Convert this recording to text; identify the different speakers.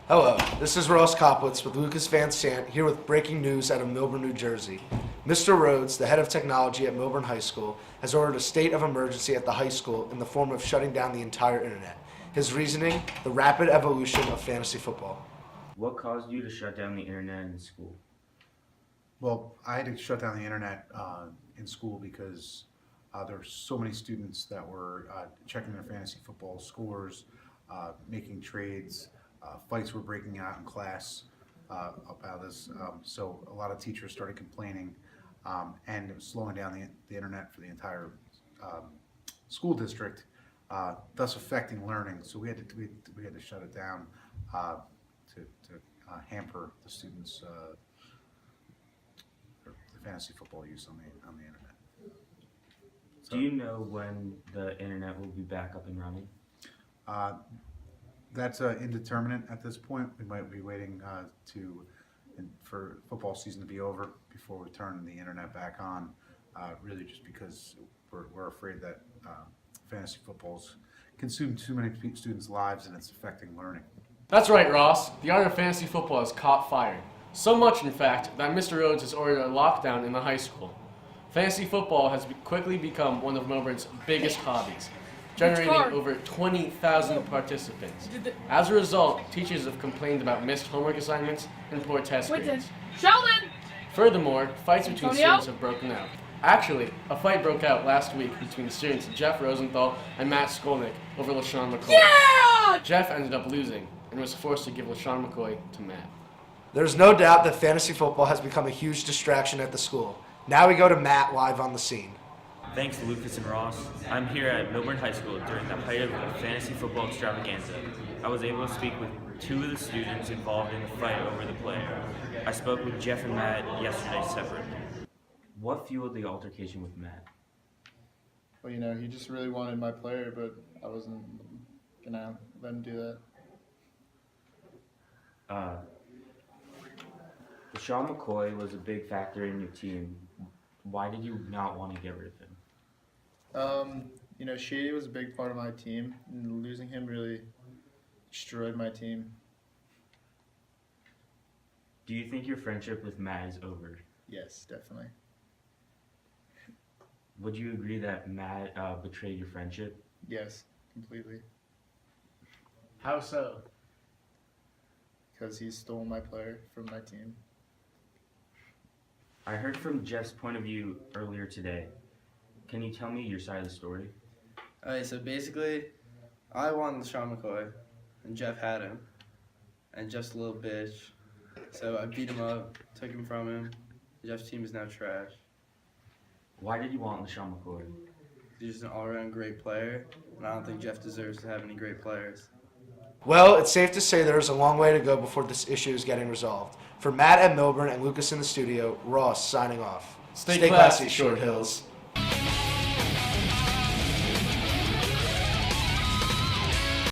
Speaker 1: Hello, this is Ross Koplitz with Lucas Van Sant here with breaking news out of Milburn, New Jersey. Mr. Rhodes, the head of technology at Milburn High School, has ordered a state of emergency at the high school in the form of shutting down the entire internet. His reasoning, the rapid evolution of fantasy football.
Speaker 2: What caused you to shut down the internet in school?
Speaker 3: Well, I had to shut down the internet in school because there were so many students that were checking their fantasy football scores, making trades. Fights were breaking out in class about this, so a lot of teachers started complaining, and it was slowing down the internet for the entire school district, thus affecting learning. So we had to shut it down to hamper the students' the fantasy football use on the internet. So,
Speaker 2: do you know when the internet will be back up and running?
Speaker 3: That's indeterminate at this point. We might be waiting for football season to be over before we turn the internet back on. Really, just because we're afraid that fantasy football's consumed too many students' lives and it's affecting learning.
Speaker 4: That's right, Ross. The art of fantasy football has caught fire. So much, in fact, that Mr. Rhodes has ordered a lockdown in the high school. Fantasy football has quickly become one of Milburn's biggest hobbies, generating over 20,000 participants. As a result, teachers have complained about missed homework assignments and poor test grades.
Speaker 5: Sheldon!
Speaker 4: Furthermore, fights between
Speaker 5: Antonio?
Speaker 4: students have broken out. Actually, a fight broke out last week between the students Jeff Rosenthal and Matt Skolnick over LaShawn McCoy.
Speaker 5: Yeah!
Speaker 4: Jeff ended up losing and was forced to give LaShawn McCoy to Matt.
Speaker 1: There's no doubt that fantasy football has become a huge distraction at the school. Now we go to Matt live on the scene.
Speaker 6: Thanks, Lucas and Ross. I'm here at Milburn High School during the height of the fantasy football extravaganza. I was able to speak with two of the students involved in the fight over the play. I spoke with Jeff and Matt yesterday separately. What fueled the altercation with Matt?
Speaker 7: Well, he just really wanted my player, but I wasn't gonna let him do that.
Speaker 2: LaShawn McCoy was a big factor in your team. Why did you not want to get rid of him?
Speaker 7: Shady was a big part of my team, and losing him really destroyed my team.
Speaker 2: Do you think your friendship with Matt is over?
Speaker 7: Yes, definitely.
Speaker 2: Would you agree that Matt betrayed your friendship?
Speaker 7: Yes, completely.
Speaker 4: How so?
Speaker 7: Because he stole my player from my team.
Speaker 2: I heard from Jeff's point of view earlier today. Can you tell me your side of the story?
Speaker 8: Alright, so basically, I wanted LaShawn McCoy, and Jeff had him, and Jeff's a little bitch, so I beat him up, took him from him. Jeff's team is now trash.
Speaker 2: Why did you want LaShawn McCoy?
Speaker 8: He's just an all-around great player, and I don't think Jeff deserves to have any great players.
Speaker 1: Well, it's safe to say there's a long way to go before this issue is getting resolved. For Matt at Milburn and Lucas in the studio, Ross signing off.
Speaker 4: Stay classy, Short Hills.